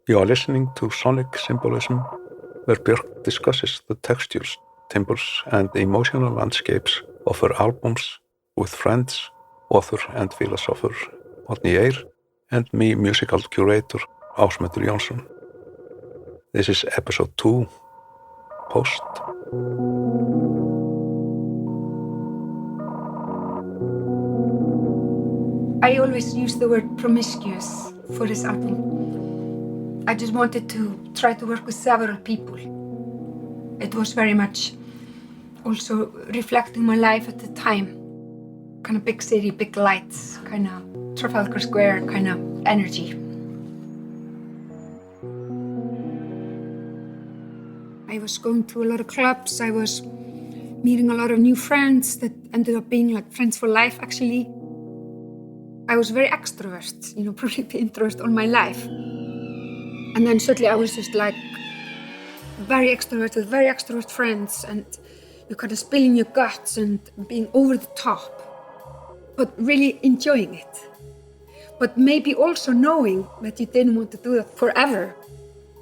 You are listening to Sonic Symbolism, where Björk discusses the textures, timbres, and emotional landscapes of her albums with friends, author and philosopher Oddný Eir, and me, musical curator Ásmundur Jónsson. This is episode 2, Post. I always use the word promiscuous for this album. I just wanted to try to work with several people. It was very much also reflecting my life at the time. Kind of big city, big lights, kind of Trafalgar Square kind of energy. I was going to a lot of clubs. I was meeting a lot of new friends that ended up being like friends for life, actually. I was very extrovert, probably been introvert all my life. And then suddenly I was just like very extrovert with very extrovert friends, and you kind of spilling your guts and being over the top, but really enjoying it. But maybe also knowing that you didn't want to do that forever.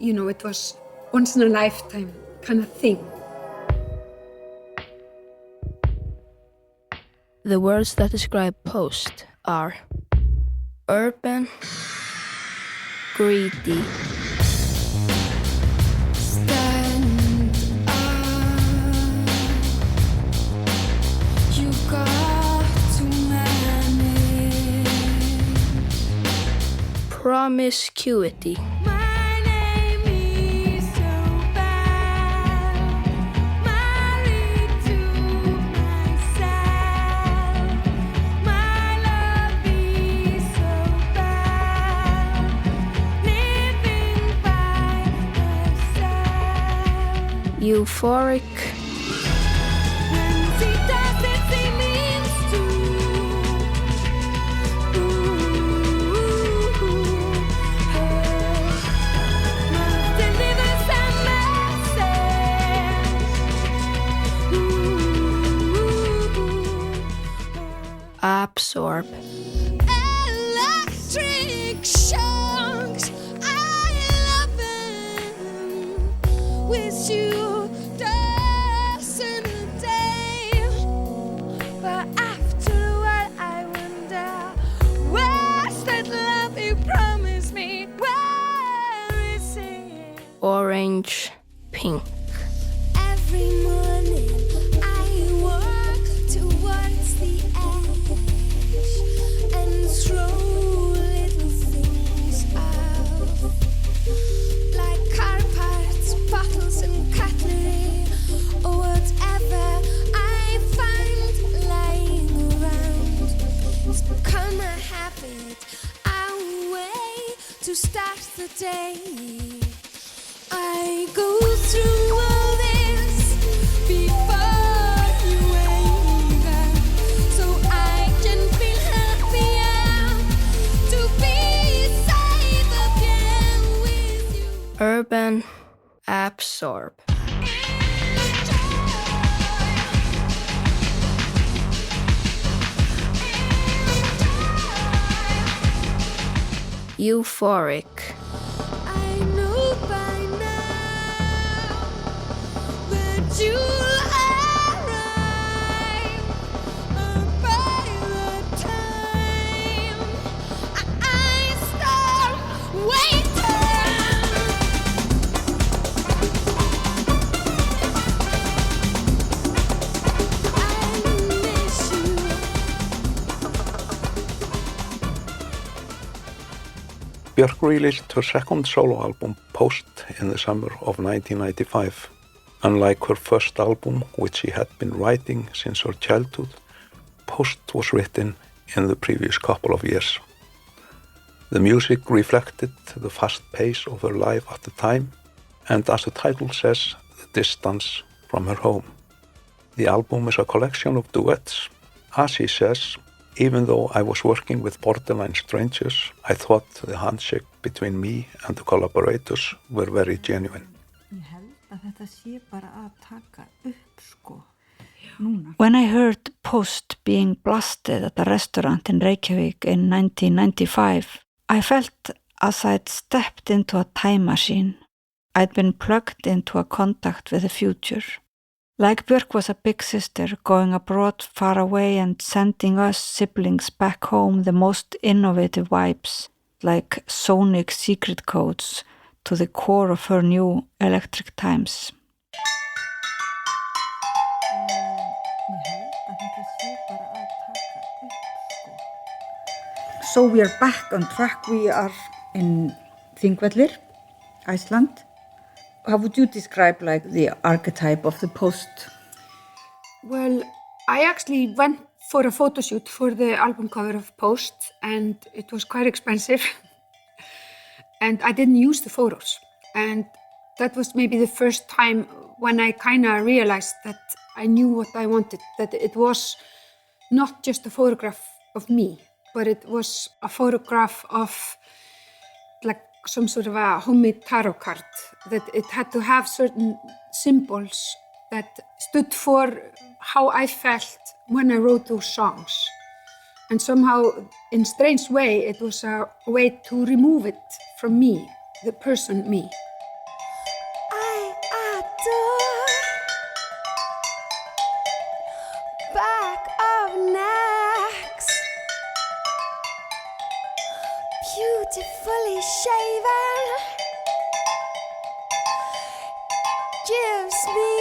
It was once in a lifetime kind of thing. The words that describe Post are urban, greedy, promiscuity. My name is so bad, married to myself. My love is so bad, living by myself. Euphoric. Absorb. Electric shocks, I love them. With you, dancing a day. But after a while, I wonder, where's that love you promised me? Where is it? Orange, pink. Every morning I walk towards the edge and throw little things out, like car parts, bottles and cutlery, or whatever I find lying around. It's become a habit, a way to start the day. I go through all this before you wake up, so I can feel happier to be safe again with you. Urban, absorb. Euphoric. I know by now that you'll arrive, by the time I start waiting. I miss you. Björk released her second solo album, Post, in the summer of 1995. Unlike her first album, which she had been writing since her childhood, Post was written in the previous couple of years. The music reflected the fast pace of her life at the time, and as the title says, the distance from her home. The album is a collection of duets. As she says, even though I was working with borderline strangers, I thought the handshake between me and the collaborators were very genuine. Ég held að þetta sé bara að taka upp sko. Núna. When I heard Post being blasted at a restaurant in Reykjavik in 1995, I felt as I'd stepped into a time machine. I'd been plugged into a contact with the future. Like Björk was a big sister going abroad far away and sending us siblings back home the most innovative vibes, like sonic secret codes to the core of her new electric times. So we are back on track. We are in Þingvellir, Iceland. How would you describe like the archetype of the post? Well, I actually went for a photo shoot for the album cover of Post, and it was quite expensive. And I didn't use the photos. And that was maybe the first time when I kind of realized that I knew what I wanted, that it was not just a photograph of me, but it was a photograph of like some sort of a homemade tarot card, that it had to have certain symbols that stood for how I felt when I wrote those songs. And somehow, in a strange way, it was a way to remove it from me, the person me. I adore back of necks, beautifully shaven, gives me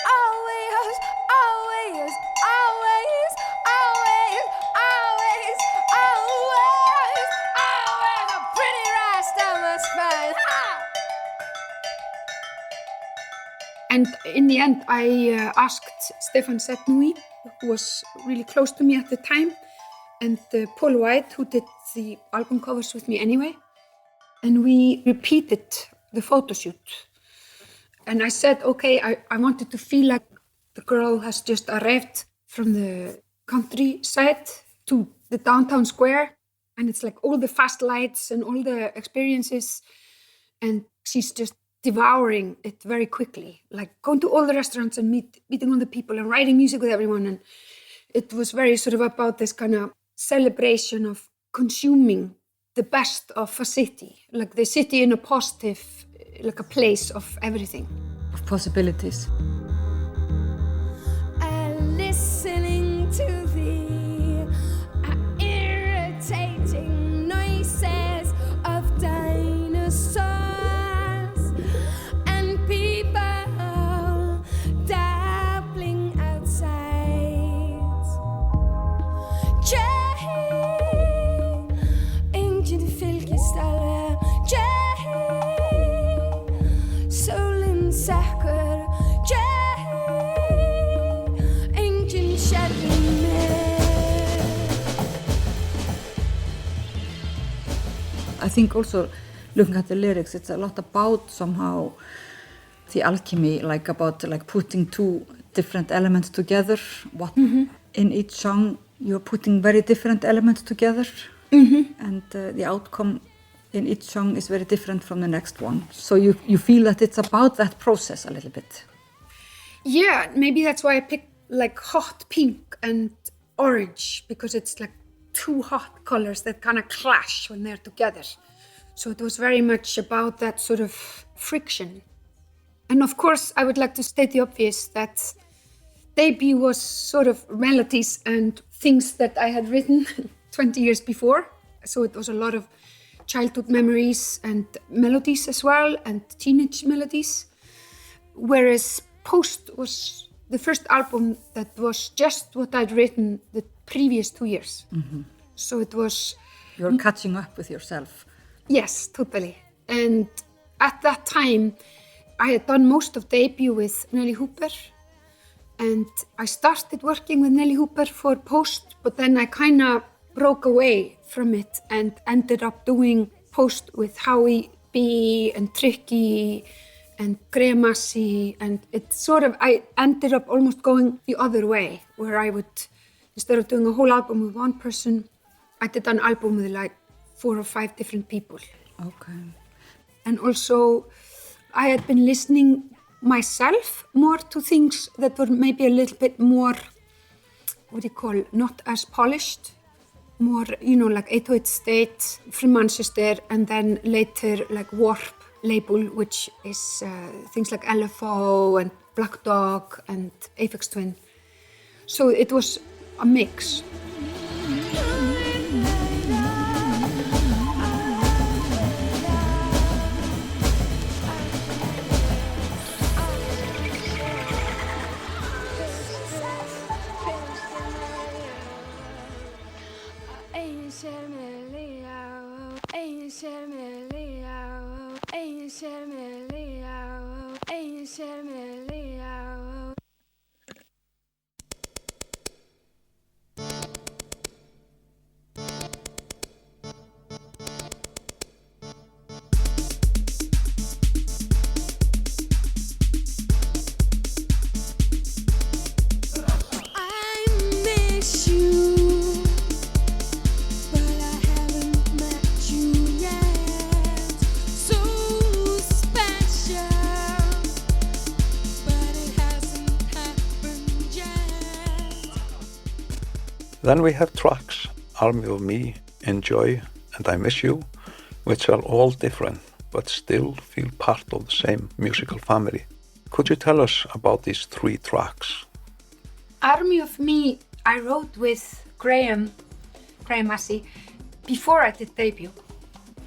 always, always, always, always, always, always, always a pretty rise down my spine. Ha! And in the end, I asked Stefan Setnui, who was really close to me at the time, and Paul White, who did the album covers with me anyway. And we repeated the photo shoot. And I said, okay, I wanted to feel like the girl has just arrived from the countryside to the downtown square. And it's like all the fast lights and all the experiences. And she's just devouring it very quickly, like going to all the restaurants and meeting all the people and writing music with everyone. And it was very sort of about this kind of celebration of consuming the best of a city, like the city in a positive, like a place of everything. Of possibilities. And listening to the irritating noises of dinosaurs and people dabbling outside. Engine fylgisdaler, solen sækker, engine shedding I think also looking at the lyrics, it's a lot about somehow the alchemy, like about like putting two different elements together. What in each song you're putting very different elements together, and the outcome in each song is very different from the next one. So you feel that it's about that process a little bit. Yeah, maybe that's why I picked like hot pink and orange, because it's like two hot colors that kind of clash when they're together. So it was very much about that sort of friction. And of course, I would like to state the obvious that Debut was sort of melodies and things that I had written 20 years before. So it was a lot of childhood memories and melodies as well, and teenage melodies. Whereas Post was the first album that was just what I'd written the previous 2 years. So it was... You're catching up with yourself. Yes, totally. And at that time, I had done most of Debut with Nelly Hooper. And I started working with Nelly Hooper for Post, but then I kind of broke away from it and ended up doing Post with Howie B and Tricky and Graham Massey, and it sort of, I ended up almost going the other way, where I would, instead of doing a whole album with one person, I did an album with like 4 or 5 different people. Okay. And also, I had been listening myself more to things that were maybe a little bit more, what do you call, not as polished. more, like 808 State from Manchester, and then later like Warp label, which is things like LFO and Black Dog and Aphex Twin. So it was a mix. Then we have tracks, Army of Me, Enjoy, and I Miss You, which are all different, but still feel part of the same musical family. Could you tell us about these 3 tracks? Army of Me, I wrote with Graham Massey before I did debut.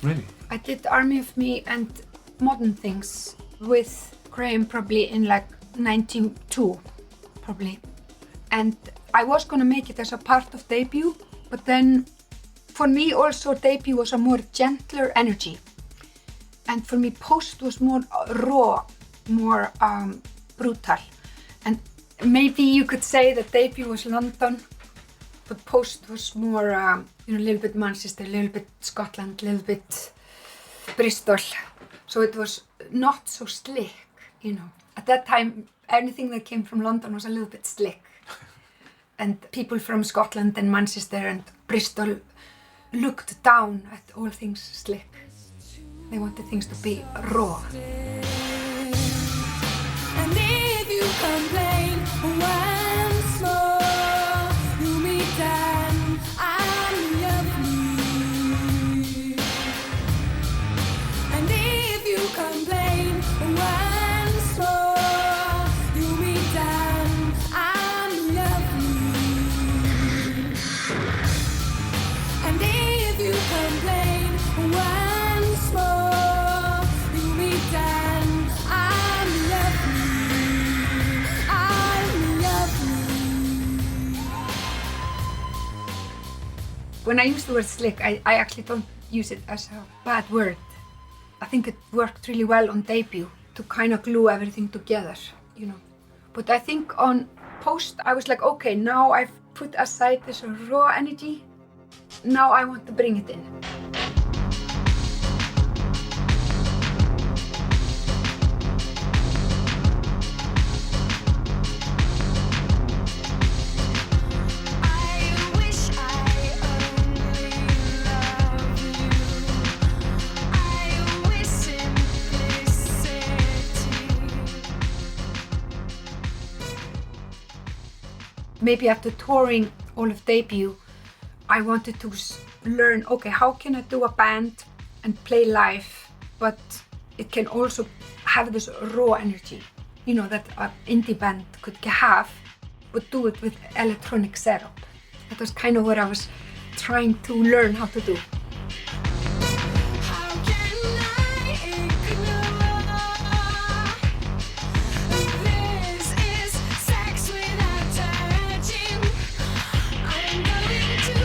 Really? I did Army of Me and Modern Things with Graham probably in like 92, probably. And I was gonna make it as a part of debut, but then for me also debut was a more gentler energy. And for me Post was more raw, more brutal. And maybe you could say that debut was London, but Post was more, a little bit Manchester, a little bit Scotland, a little bit Bristol. So it was not so slick, At that time, anything that came from London was a little bit slick. And people from Scotland and Manchester and Bristol looked down at all things slick. They wanted things to be raw. And if you complain once more, you meet them, I'm lovely. And if you complain once more, you meet them, I'm lovely. And if you complain once more, you meet them, I'm lovely. I'm lovely. When I use the word slick, I actually don't use it as a bad word. I think it worked really well on debut to kind of glue everything together, But I think on Post, I was like, okay, now I've put aside this raw energy. Now I want to bring it in. I wish I only loved you. I wish simplicity. Maybe after touring all of debut, I wanted to learn, okay, how can I do a band and play live, but it can also have this raw energy, that an indie band could have, but do it with electronic setup. That was kind of what I was trying to learn how to do. How can I ignore? This is sex without touching. I'm going to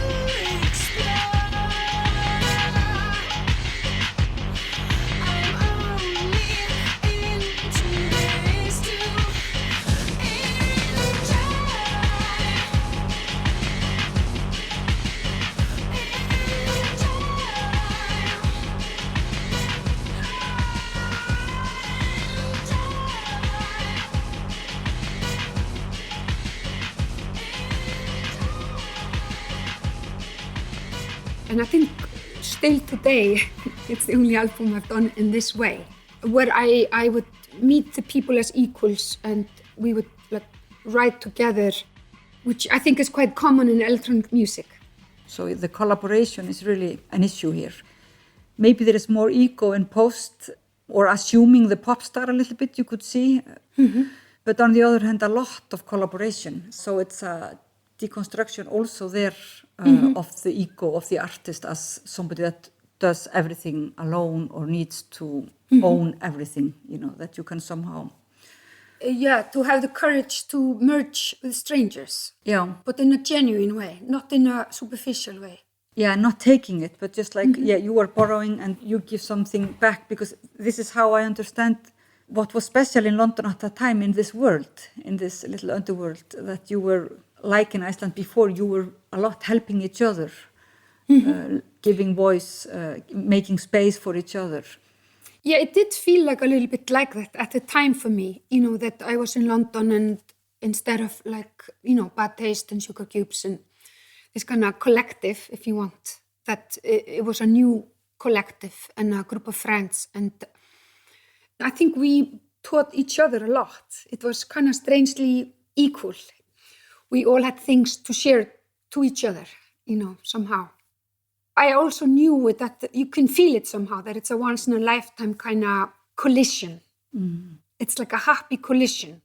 explore. I'm only into this to And I think still today, it's the only album I've done in this way, where I would meet the people as equals and we would write together, which I think is quite common in electronic music. So the collaboration is really an issue here. Maybe there is more ego in Post, or assuming the pop star a little bit, you could see. But on the other hand, a lot of collaboration. So it's a deconstruction also there of the ego of the artist as somebody that does everything alone or needs to own everything, you know, that you can somehow... to have the courage to merge with strangers. Yeah. But in a genuine way, not in a superficial way. Yeah, not taking it, but just like, you are borrowing and you give something back, because this is how I understand what was special in London at that time in this world, in this little underworld, that you were, like in Iceland before, you were a lot helping each other, giving voice, making space for each other. Yeah, it did feel like a little bit like that at the time for me, you know, that I was in London and instead of like, you know, Bad Taste and Sugar Cubes and this kind of collective, if you want, that it was a new collective and a group of friends. And I think we taught each other a lot. It was kind of strangely equal. We all had things to share to each other, you know, somehow. I also knew that you can feel it somehow, that it's a once-in-a-lifetime kind of collision. It's like a happy collision,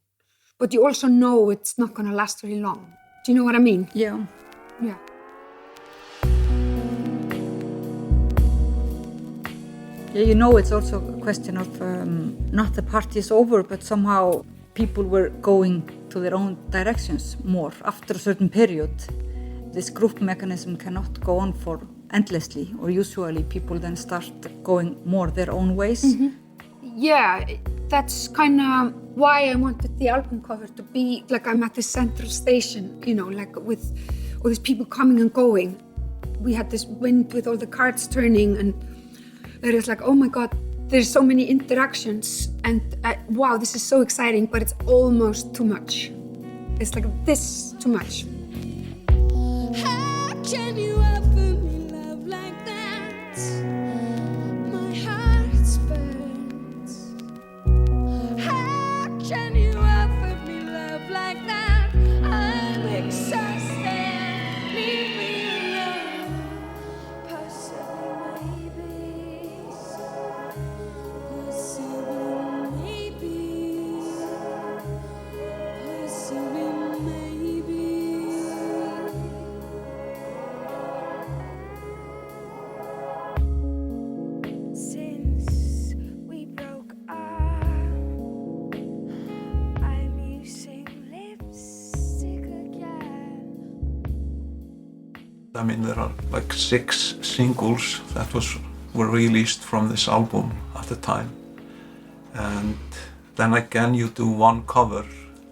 but you also know it's not going to last very long. Do you know what I mean? Yeah. Yeah. Yeah, you know, it's also a question of not the party is over, but somehow people were going to their own directions more after a certain period. This group mechanism cannot go on for endlessly, or usually people then start going more their own ways. Yeah, that's kind of why I wanted the album cover to be like I'm at the central station, you know, like with all these people coming and going. We had this wind with all the cards turning, and there is like, oh my God, there's so many interactions, and wow, this is so exciting, but it's almost too much. It's like this too much. How can you offer me love like that? My heart burns. How can you offer me love like that? I'm exhausted. Leave me alone. Possibly maybe. Possibly maybe. Possibly maybe. Since we broke up, I'm using lipstick again. I mean, there are like 6 singles that were released from this album at the time. And then again you do one cover,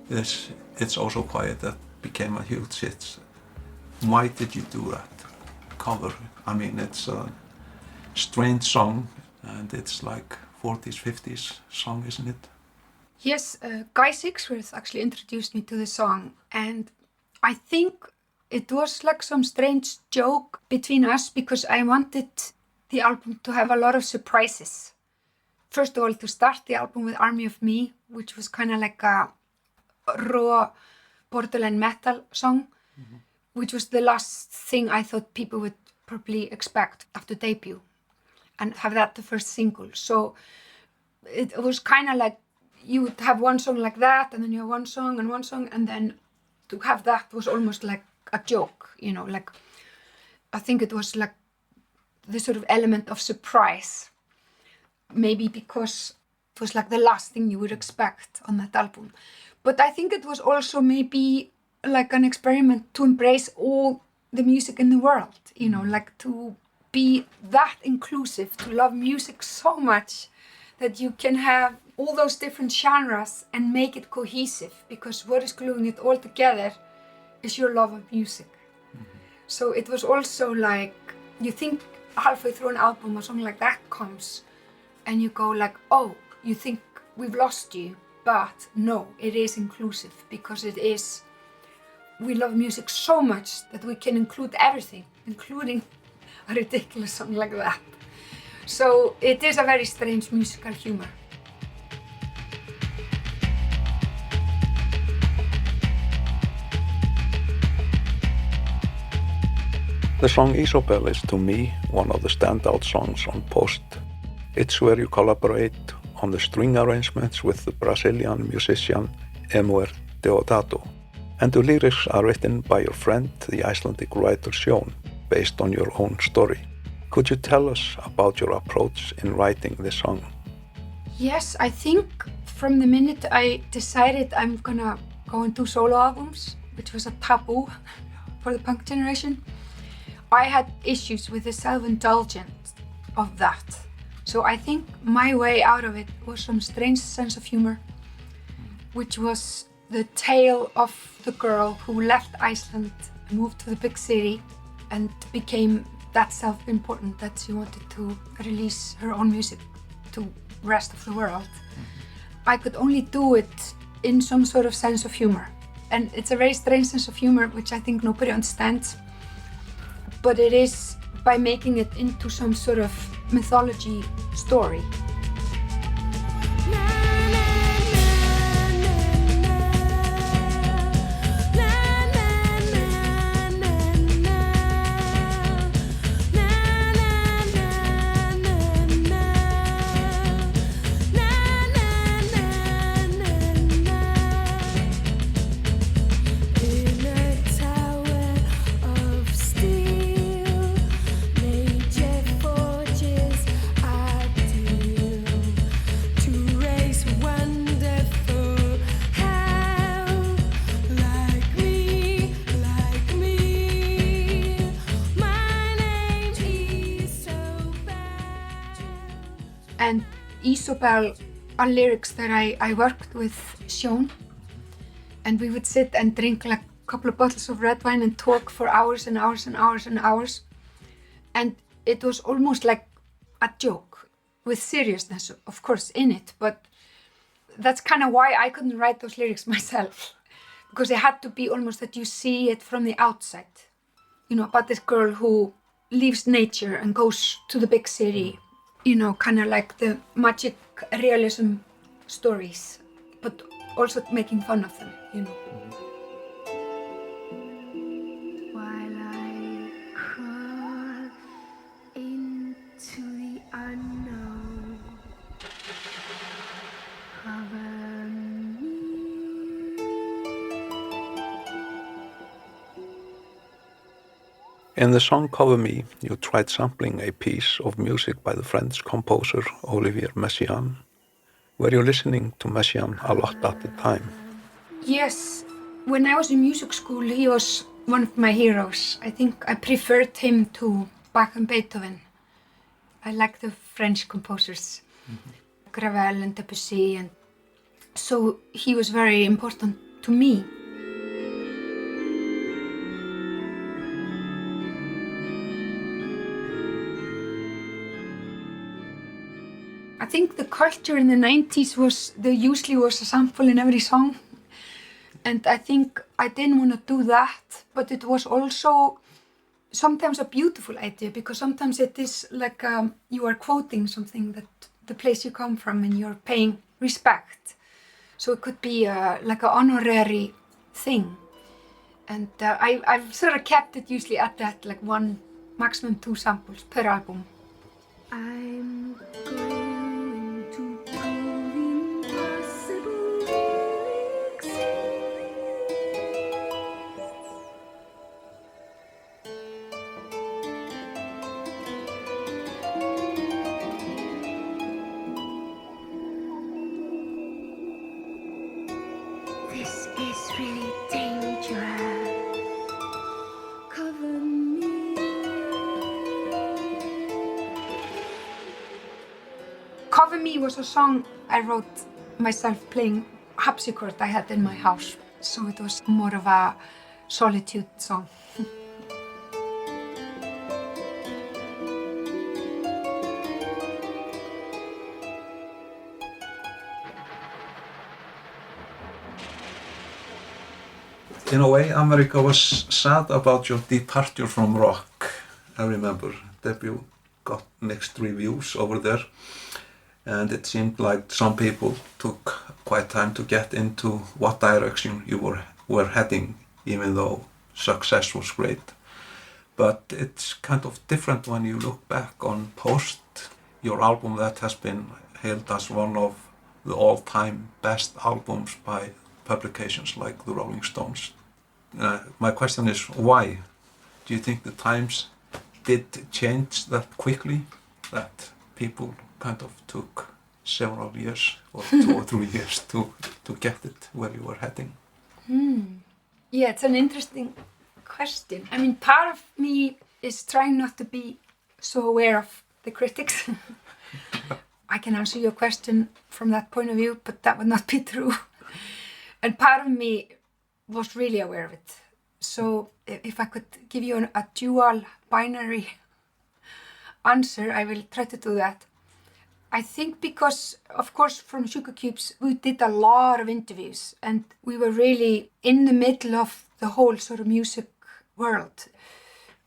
It's Also Quiet, that became a huge hit. Why did you do that cover? I mean, it's a strange song and it's like 40s, 50s song, isn't it? Yes, Guy Sigsworth actually introduced me to the song, and I think it was like some strange joke between us because I wanted the album to have a lot of surprises. First of all, to start the album with Army of Me, which was kind of like a raw borderline metal song, which was the last thing I thought people would probably expect after debut, and have that the first single. So it was kind of like you would have one song like that, and then you have one song, and then to have that was almost like a joke, you know, like I think it was like the sort of element of surprise, maybe because it was like the last thing you would expect on that album. But I think it was also maybe like an experiment to embrace all the music in the world, you know, like to be that inclusive, to love music so much that you can have all those different genres and make it cohesive, because what is gluing it all together is your love of music. So it was also like, you think halfway through an album or something like that comes and you go like, oh, you think we've lost you, but no, it is inclusive, because it is, we love music so much that we can include everything, including a ridiculous song like that. So it is a very strange musical humor. The song Isobel is to me one of the standout songs on Post. It's where you collaborate on the string arrangements with the Brazilian musician Emuer Deodato. And the lyrics are written by your friend, the Icelandic writer Sjón, based on your own story. Could you tell us about your approach in writing this song? Yes, I think from the minute I decided I'm gonna go and do solo albums, which was a taboo for the punk generation, I had issues with the self-indulgence of that. So I think my way out of it was some strange sense of humor, which was the tale of the girl who left Iceland, moved to the big city, and became that self-important that she wanted to release her own music to the rest of the world. I could only do it in some sort of sense of humor. And it's a very strange sense of humor, which I think nobody understands. But it is by making it into some sort of mythology story. And Isobel are lyrics that I worked with Sjón, and we would sit and drink like a couple of bottles of red wine and talk for hours and hours and hours and hours. And it was almost like a joke with seriousness, of course, in it, but that's kind of why I couldn't write those lyrics myself, because it had to be almost that you see it from the outside, you know, about this girl who leaves nature and goes to the big city. You know, kind of like the magic realism stories, but also making fun of them, you know. While I crawl into the unknown, cover me. In the song Cover Me, you tried sampling a piece of music by the French composer Olivier Messiaen. Were you listening to Messiaen a lot at the time? Yes, when I was in music school, he was one of my heroes. I think I preferred him to Bach and Beethoven. I like the French composers, Ravel and Debussy, and so he was very important to me. I think the culture in the 90s was, there usually was a sample in every song. And I think I didn't want to do that, but it was also sometimes a beautiful idea, because sometimes it is like you are quoting something, that the place you come from, and you're paying respect. So it could be like an honorary thing. And I've sort of kept it usually at that, like one, maximum 2 samples per album. I'm going to prove impossible really exists. This is really dangerous. Cover me. Cover Me was a song I wrote myself playing harpsichord I had in my house. So it was more of a solitude song. In a way, America was sad about your departure from rock. I remember debut got mixed reviews over there, and it seemed like some people took quite time to get into what direction you were heading, even though success was great. But it's kind of different when you look back on Post, your album that has been hailed as one of the all-time best albums by publications like the Rolling Stones. My question is, why? Do you think the times did change that quickly, that people kind of took several years or 2 or 3 years to get it where you were heading? Yeah, it's an interesting question. I mean, part of me is trying not to be so aware of the critics. I can answer your question from that point of view, but that would not be true. And part of me was really aware of it. So if I could give you a dual binary answer, I will try to do that. I think because, of course, from Sugar Cubes, we did a lot of interviews and we were really in the middle of the whole sort of music world,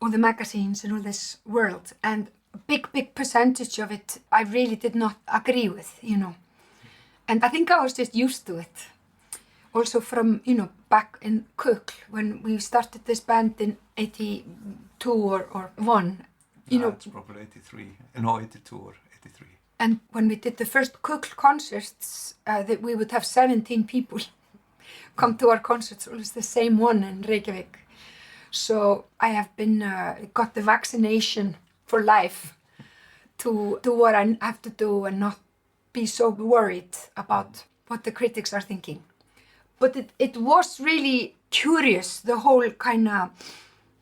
all the magazines and all this world. And a big percentage of it, I really did not agree with, you know. And I think I was just used to it. Also from, you know, back in Cook, when we started this band in 82 or 1, you know. It's probably 83, no, 82 or 83. And when we did the first Cook concerts, that we would have 17 people come to our concerts, always the same one in Reykjavik. So I have been, got the vaccination for life to do what I have to do and not be so worried about what the critics are thinking. But it was really curious, the whole kind of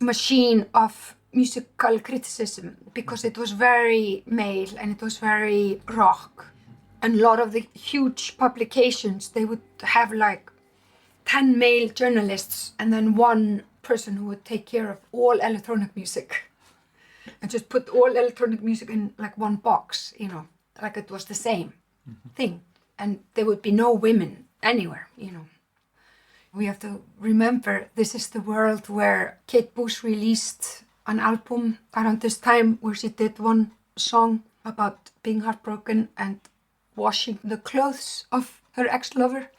machine of musical criticism, because it was very male and it was very rock. And a lot of the huge publications, they would have like 10 male journalists and then one person who would take care of all electronic music and just put all electronic music in like one box, you know, like it was the same thing. And there would be no women anywhere, you know. We have to remember this is the world where Kate Bush released an album around this time where she did one song about being heartbroken and washing the clothes of her ex-lover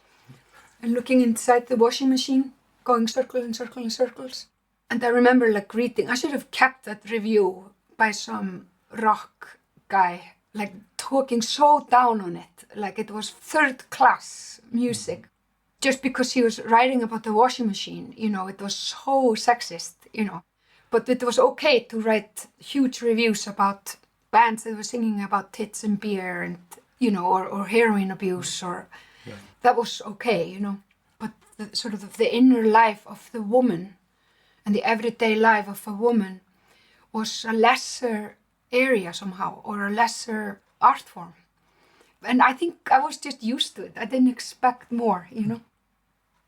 and looking inside the washing machine, going circle and circle and circles. And I remember like reading, I should have kept that review by some rock guy, like talking so down on it, like it was third class music. Just because he was writing about the washing machine, you know, it was so sexist, you know. But it was okay to write huge reviews about bands that were singing about tits and beer and, you know, or heroin abuse or that was okay, you know. But the, sort of the inner life of the woman and the everyday life of a woman was a lesser area somehow or a lesser art form. And I think I was just used to it. I didn't expect more, you know.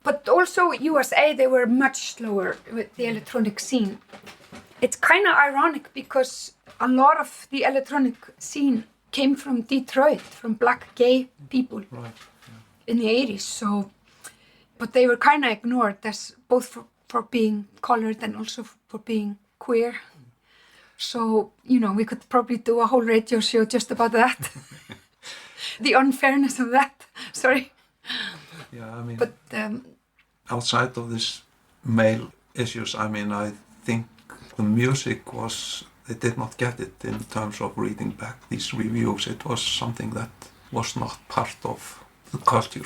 But also USA, they were much slower with the electronic scene. It's kind of ironic because a lot of the electronic scene came from Detroit, from black gay people in the 80s. So, but they were kind of ignored as both for being colored and also for being queer. So, you know, we could probably do a whole radio show just about that. The unfairness of that, sorry. Yeah, I mean, but outside of this male issues, I mean, I think the music was, they did not get it in terms of reading back these reviews. It was something that was not part of the culture.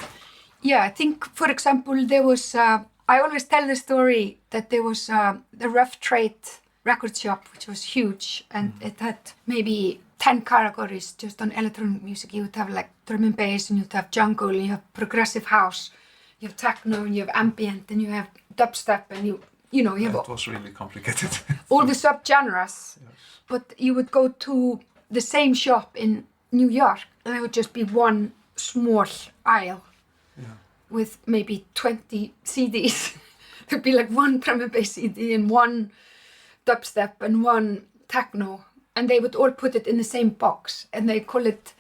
Yeah, I think, for example, there was, I always tell the story that there was the Rough Trade record shop, which was huge, and it had maybe 10 categories just on electronic music. You would have like drum and bass, and you'd have jungle, and you have progressive house, you have techno, and you have ambient, and you have dubstep, and you know, you have... It was really complicated. all the subgenres. Yes. But you would go to the same shop in New York, and there would just be one small aisle with maybe 20 CDs. There'd be like one drum and bass CD and one dubstep and one techno. And they would all put it in the same box, and they call it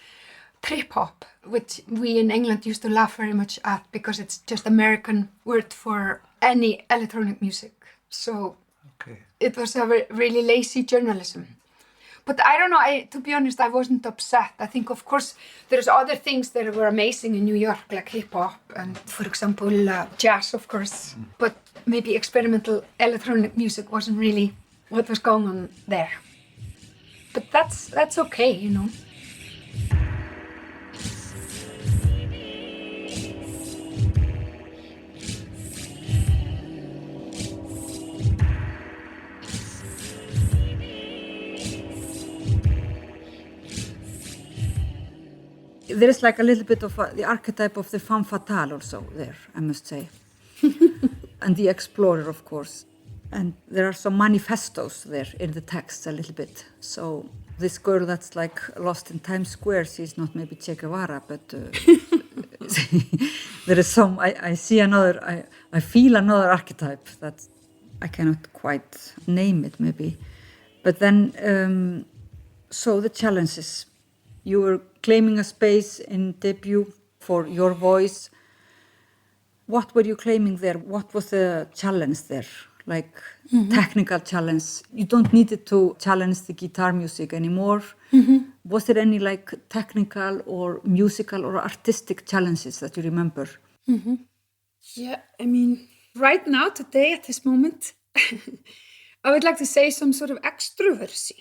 trip hop, which we in England used to laugh very much at because it's just American word for any electronic music. So it was a really lazy journalism. But I don't know, to be honest, I wasn't upset. I think, of course, there's other things that were amazing in New York, like hip hop and, for example, jazz, of course. But maybe experimental electronic music wasn't really what was going on there. But that's okay, you know. There is like a little bit of the archetype of the femme fatale also there, I must say. And the explorer, of course. And there are some manifestos there in the text a little bit. So this girl that's like lost in Times Square, she's not maybe Che Guevara, but there is some, I see another, I feel another archetype that I cannot quite name it maybe. But then, so the challenges. You were claiming a space in debut for your voice. What were you claiming there? What was the challenge there? Like technical challenge. You don't need it to challenge the guitar music anymore. Was there any like technical or musical or artistic challenges that you remember? Yeah, I mean, right now, today, at this moment, I would like to say some sort of extroversy.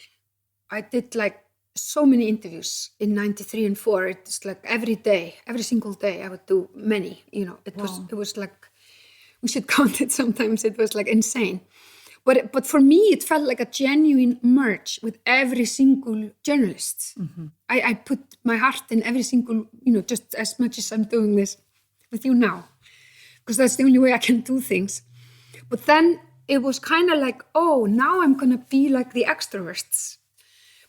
I did like so many interviews in 93 and 4. It's like every day, every single day I would do many, you know. It was like, we should count it sometimes. It was like insane. But for me, it felt like a genuine merge with every single journalist. I put my heart in every single, you know, just as much as I'm doing this with you now, because that's the only way I can do things. But then it was kind of like, oh, now I'm going to be like the extroverts.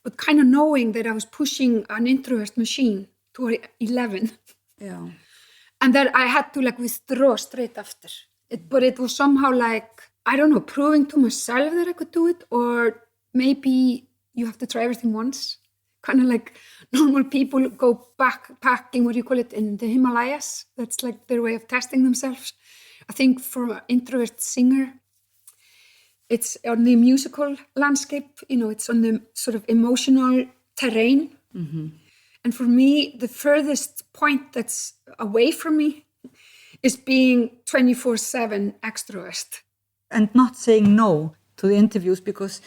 But kind of knowing that I was pushing an introvert machine to 11. Yeah. And that I had to like withdraw straight after. But it was somehow like, I don't know, proving to myself that I could do it, or maybe you have to try everything once. Kind of like normal people go backpacking, what do you call it, in the Himalayas. That's like their way of testing themselves. I think for an introvert singer, it's on the musical landscape, you know, it's on the sort of emotional terrain. And for me, the furthest point that's away from me is being 24/7 extrovert. And not saying no to the interviews, because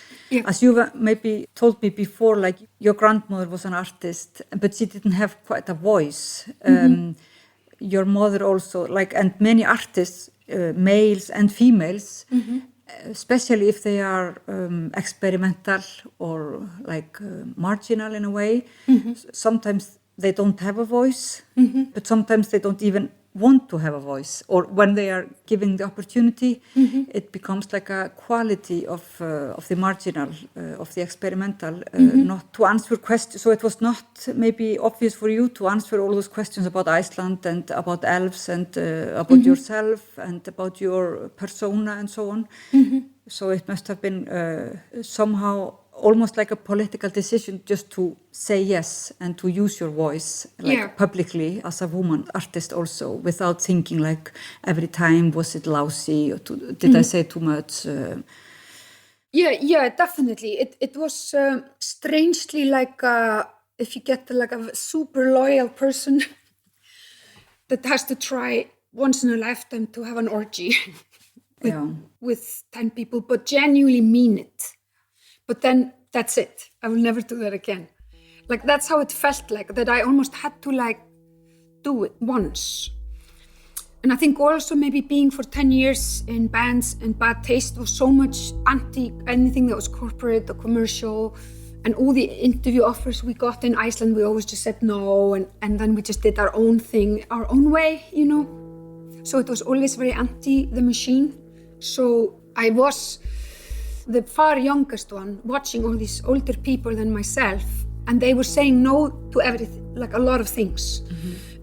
as you maybe told me before, like your grandmother was an artist, but she didn't have quite a voice. Your mother also, like, and many artists, males and females, especially if they are experimental or like marginal in a way, sometimes they don't have a voice, but sometimes they don't even want to have a voice, or when they are given the opportunity, it becomes like a quality of the marginal, of the experimental, not to answer questions. So it was not maybe obvious for you to answer all those questions about Iceland and about elves and about yourself and about your persona and so on. So it must have been somehow almost like a political decision just to say yes and to use your voice like publicly as a woman artist also, without thinking like every time was it lousy or did I say too much? Yeah, definitely. It was strangely like if you get like a super loyal person that has to try once in a lifetime to have an orgy with 10 people, but genuinely mean it. But then that's it. I will never do that again. Like that's how it felt like, that I almost had to like do it once. And I think also maybe being for 10 years in bands and Bad Taste was so much anti anything that was corporate or commercial, and all the interview offers we got in Iceland, we always just said no, and then we just did our own thing, our own way, you know. So it was always very anti the machine. So I was the far youngest one, watching all these older people than myself, and they were saying no to everything, like a lot of things.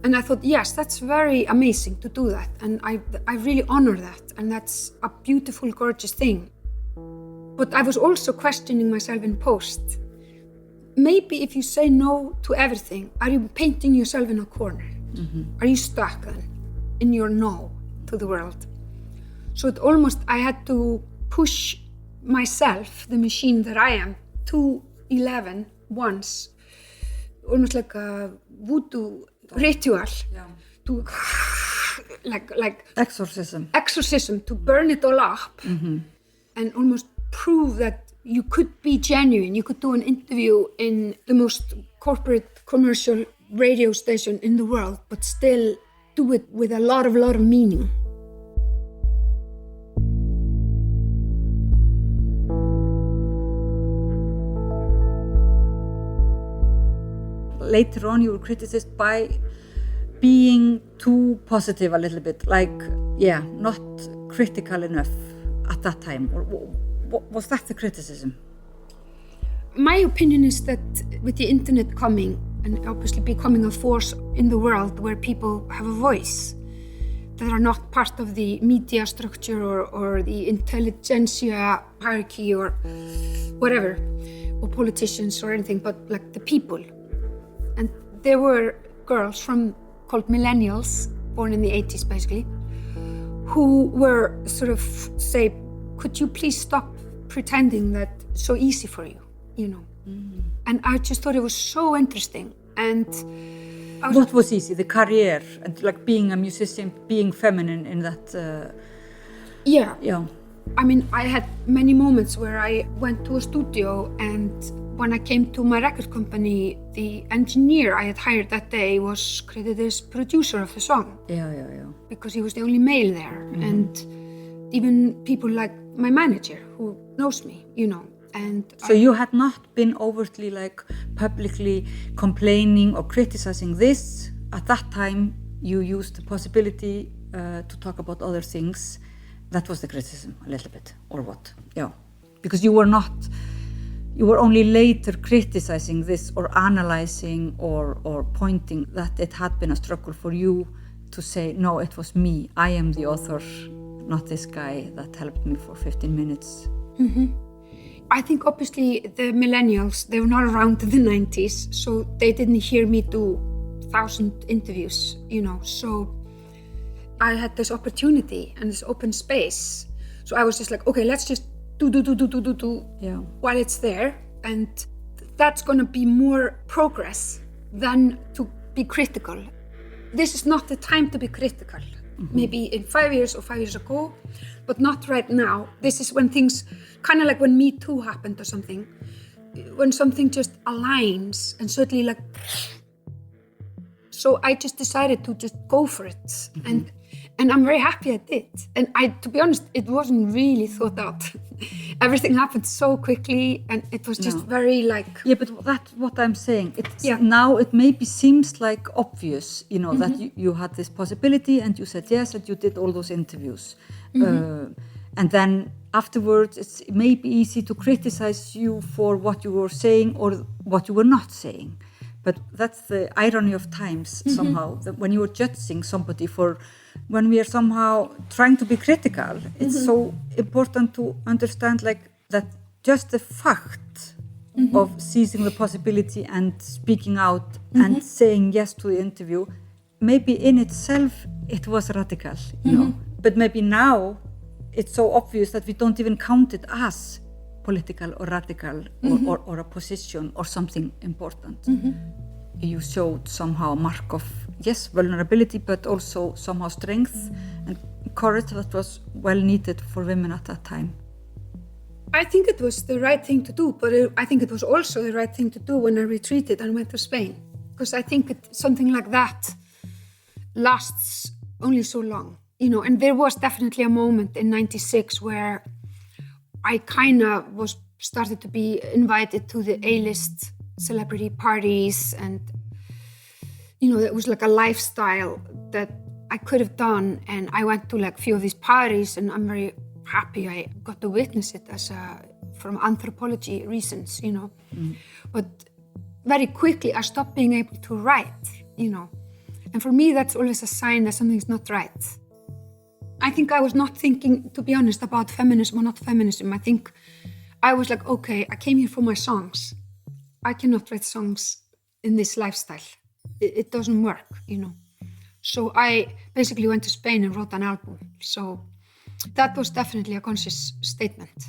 And I thought, yes, that's very amazing to do that, and I really honor that, and that's a beautiful, gorgeous thing. But I was also questioning myself in post. Maybe if you say no to everything, are you painting yourself in a corner? Are you stuck then in your no to the world? So it almost, I had to push myself, the machine that I am, to 11 once, almost like a voodoo ritual, to like exorcism, to burn it all up, and almost prove that you could be genuine. You could do an interview in the most corporate commercial radio station in the world, but still do it with a lot of meaning. Later on, you were criticized by being too positive a little bit, like, not critical enough at that time. Or was that the criticism? My opinion is that with the internet coming, and obviously becoming a force in the world where people have a voice that are not part of the media structure or the intelligentsia hierarchy or whatever, or politicians or anything, but like the people. And there were girls called millennials, born in the 80s basically, who were sort of say, could you please stop pretending that it's so easy for you, you know? Mm-hmm. And I just thought it was so interesting. And what was easy? The career and like being a musician, being feminine in that. Yeah. Yeah. I mean, I had many moments where I went to a studio, and when I came to my record company, the engineer I had hired that day was credited as producer of the song. Yeah. Because he was the only male there. Mm-hmm. And even people like my manager who knows me, you know. And so you had not been overtly like publicly complaining or criticizing this. At that time, you used the possibility to talk about other things. That was the criticism a little bit, or what? Yeah, because you were only later criticizing this or analyzing or pointing that it had been a struggle for you to say, no, it was me. I am the author, not this guy that helped me for 15 minutes. Mm-hmm. I think obviously the millennials, they were not around in the 90s, so they didn't hear me do 1,000 interviews, you know, so I had this opportunity and this open space. So I was just like, okay, let's just do while it's there. And that's gonna be more progress than to be critical. This is not the time to be critical. Mm-hmm. Maybe in 5 years or 5 years ago, but not right now. This is when things, kind of like when Me Too happened or something, when something just aligns and suddenly like, so I just decided to just go for it. Mm-hmm. And I'm very happy I did. And to be honest, it wasn't really thought out. Everything happened so quickly, and it was just very like... Yeah, but that's what I'm saying. Now it maybe seems like obvious, you know, mm-hmm. that you had this possibility and you said yes, and you did all those interviews. Mm-hmm. And then afterwards, it's maybe easy to criticize you for what you were saying or what you were not saying. But that's the irony of times, mm-hmm. somehow, that when you are judging somebody when we are somehow trying to be critical, it's mm-hmm. so important to understand like that just the fact mm-hmm. of seizing the possibility and speaking out mm-hmm. and saying yes to the interview, maybe in itself it was radical, you mm-hmm. know. But maybe now it's so obvious that we don't even count it as political or radical mm-hmm. or a position or something important. Mm-hmm. You showed somehow a mark of, yes, vulnerability, but also somehow strength and courage that was well needed for women at that time. I think it was the right thing to do, but I think it was also the right thing to do when I retreated and went to Spain. Because I think something like that lasts only so long, you know. And there was definitely a moment in '96 where I kind of started to be invited to the A-list celebrity parties, and you know, it was like a lifestyle that I could have done, and I went to like a few of these parties, and I'm very happy I got to witness it from anthropology reasons, you know. Mm. But very quickly I stopped being able to write, you know, and for me that's always a sign that something's not right. I think I was not thinking, to be honest, about feminism or not feminism. I think I was like, okay, I came here for my songs. I cannot write songs in this lifestyle. It doesn't work, you know. So I basically went to Spain and wrote an album. So that was definitely a conscious statement.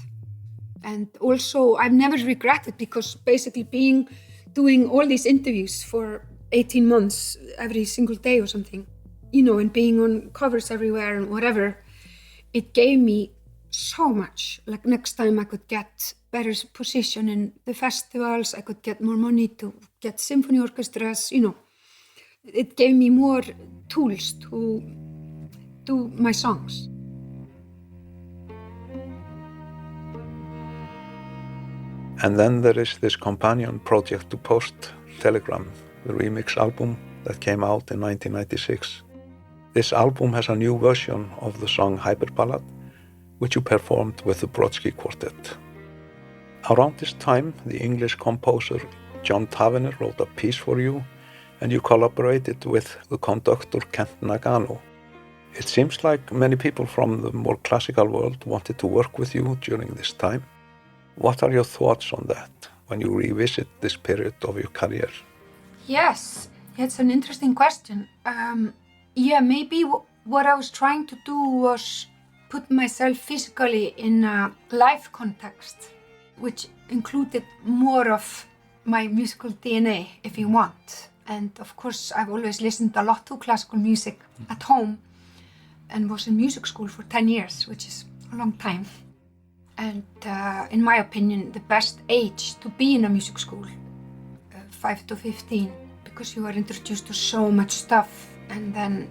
And also I've never regretted, because basically doing all these interviews for 18 months, every single day or something, you know, and being on covers everywhere and whatever, it gave me so much. Like next time I could get better position in the festivals. I could get more money to get symphony orchestras, you know. It gave me more tools to do my songs. And then there is this companion project to Post, Telegram, the remix album that came out in 1996. This album has a new version of the song Hyperballad, which you performed with the Brodsky Quartet. Around this time, the English composer John Tavener wrote a piece for you, and you collaborated with the conductor Kent Nagano. It seems like many people from the more classical world wanted to work with you during this time. What are your thoughts on that when you revisit this period of your career? Yes, it's an interesting question. Maybe what I was trying to do was put myself physically in a live context, which included more of my musical DNA, if you want. And of course, I've always listened a lot to classical music at home and was in music school for 10 years, which is a long time. And in my opinion, the best age to be in a music school, 5 to 15, because you are introduced to so much stuff, and then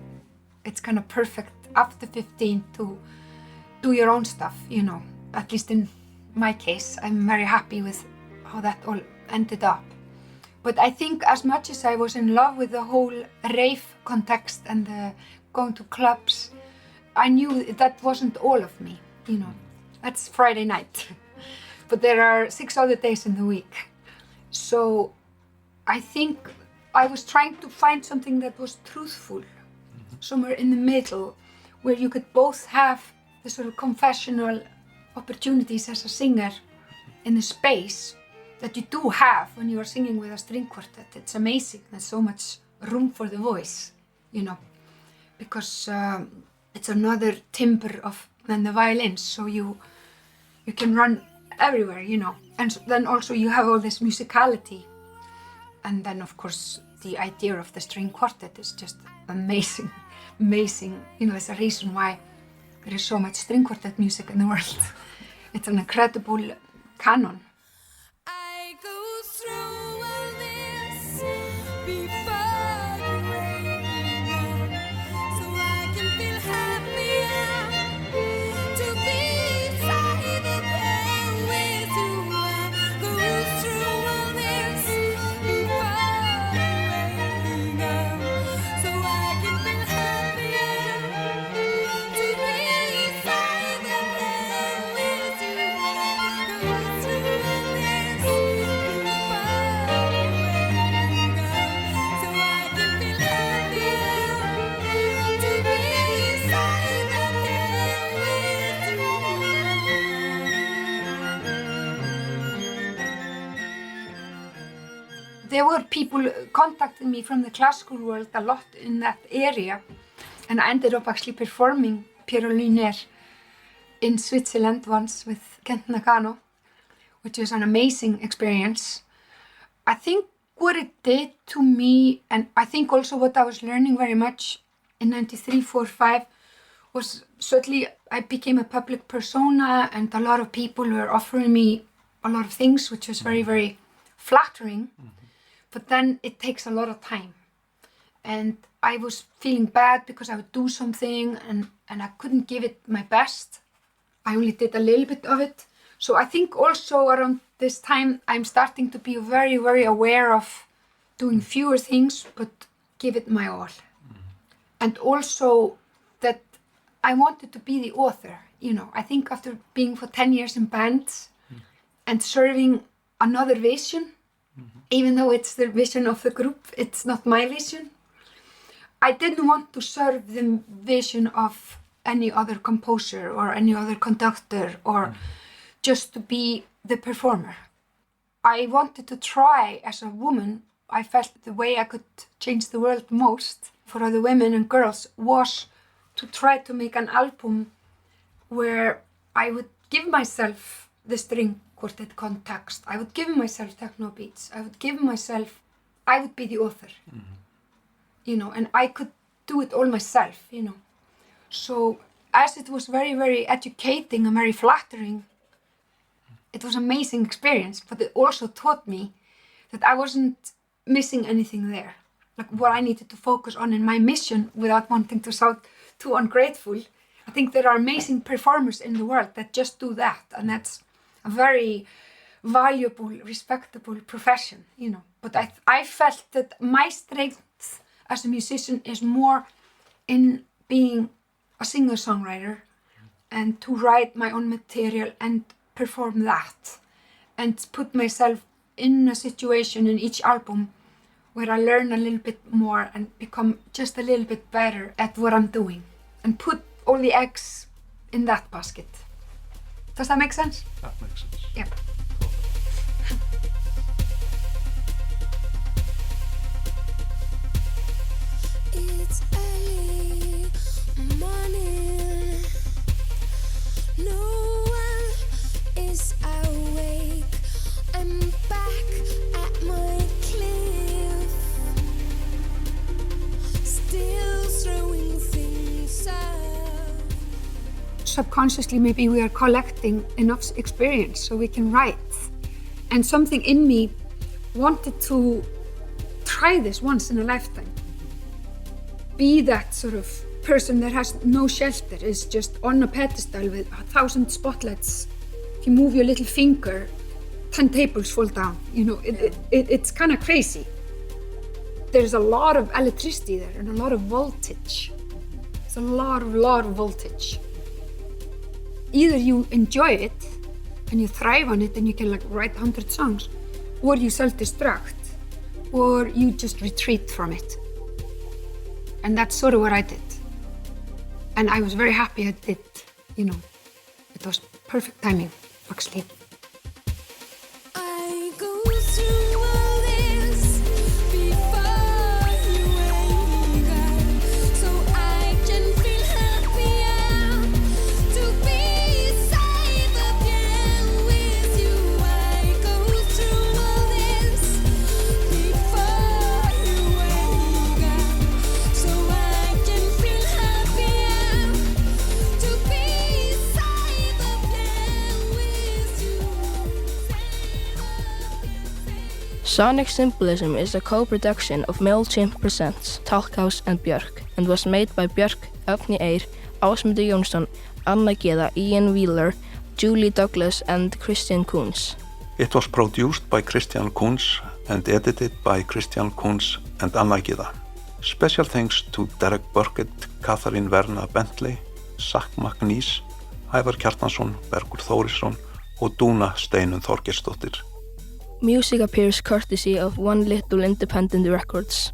it's kind of perfect after 15 to do your own stuff, you know. At least in my case, I'm very happy with how that all ended up. But I think as much as I was in love with the whole rave context and the going to clubs, I knew that wasn't all of me, you know. That's Friday night. But there are 6 other days in the week. So I think I was trying to find something that was truthful, somewhere in the middle, where you could both have the sort of confessional opportunities as a singer in the space that you do have when you are singing with a string quartet. It's amazing. There's so much room for the voice, you know, because it's another timbre than the violins, so you can run everywhere, you know. And then also you have all this musicality. And then of course the idea of the string quartet is just amazing, amazing. You know, there's a reason why there is so much string quartet music in the world. It's an incredible canon. I go through all this before the rain, so I can feel happier to be beside the pain with you. I go through all this before the rain, so I can feel happier to be beside the pain with you. I go through all this before the rain, so I can feel happier to be beside the pain with you. There were people contacting me from the classical world a lot in that area, and I ended up actually performing Piero Lunaire in Switzerland once with Kent Nagano, which was an amazing experience. I think what it did to me, and I think also what I was learning very much in 93, 4, 5, was certainly I became a public persona, and a lot of people were offering me a lot of things, which was very, very flattering. But then it takes a lot of time. And I was feeling bad because I would do something and I couldn't give it my best. I only did a little bit of it. So I think also around this time, I'm starting to be very, very aware of doing fewer things, but give it my all. And also that I wanted to be the author. You know, I think after being for 10 years in bands and serving another vision, even though it's the vision of the group, it's not my vision. I didn't want to serve the vision of any other composer or any other conductor or just to be the performer. I wanted to try as a woman. I felt the way I could change the world most for other women and girls was to try to make an album where I would give myself the string quartet context. I would give myself techno beats. I would be the author, you know, and I could do it all myself, you know. So as it was very, very educating and very flattering, it was an amazing experience, but it also taught me that I wasn't missing anything there. Like what I needed to focus on in my mission without wanting to sound too ungrateful. I think there are amazing performers in the world that just do that, and that's a very valuable, respectable profession, you know. But I felt that my strength as a musician is more in being a singer-songwriter and to write my own material and perform that and put myself in a situation in each album where I learn a little bit more and become just a little bit better at what I'm doing and put all the eggs in that basket. Does that make sense? That makes sense. Yeah. It's early morning. No one is awake. I'm back at my cliff, still throwing things out. Subconsciously, maybe we are collecting enough experience so we can write. And something in me wanted to try this once in a lifetime. Be that sort of person that has no shelter, is just on a pedestal with 1,000 spotlights. If you move your little finger, 10 tables fall down. You know, it's kind of crazy. There's a lot of electricity there and a lot of voltage. It's a lot of voltage. Either you enjoy it and you thrive on it and you can like write 100 songs, or you self-destruct, or you just retreat from it. And that's sort of what I did. And I was very happy I did, you know. It was perfect timing, actually. I go through all this before you wake up, so I can feel happier to be safe again with you. I go through all this before you wake up, so I can feel happier to be safe again with you. Sonic Symbolism is a co-production of MailChimp Presents, Talkhouse and Björk, and was made by Björk, Árni Eir, Ásmundur Jónsson, Anna Gyða, Ian Wheeler, Julie Douglas and Christian Kuhns. It was produced by Christian Kuhns and edited by Christian Kuhns and Anna Gyða. Special thanks to Derek Burkett, Katharine Verna Bentley, Zach McNeese, Ævar Kjartansson, Bergur Þórisson og Dúna Steinunn Þorgeirsdóttir. Music appears courtesy of One Little Independent Records.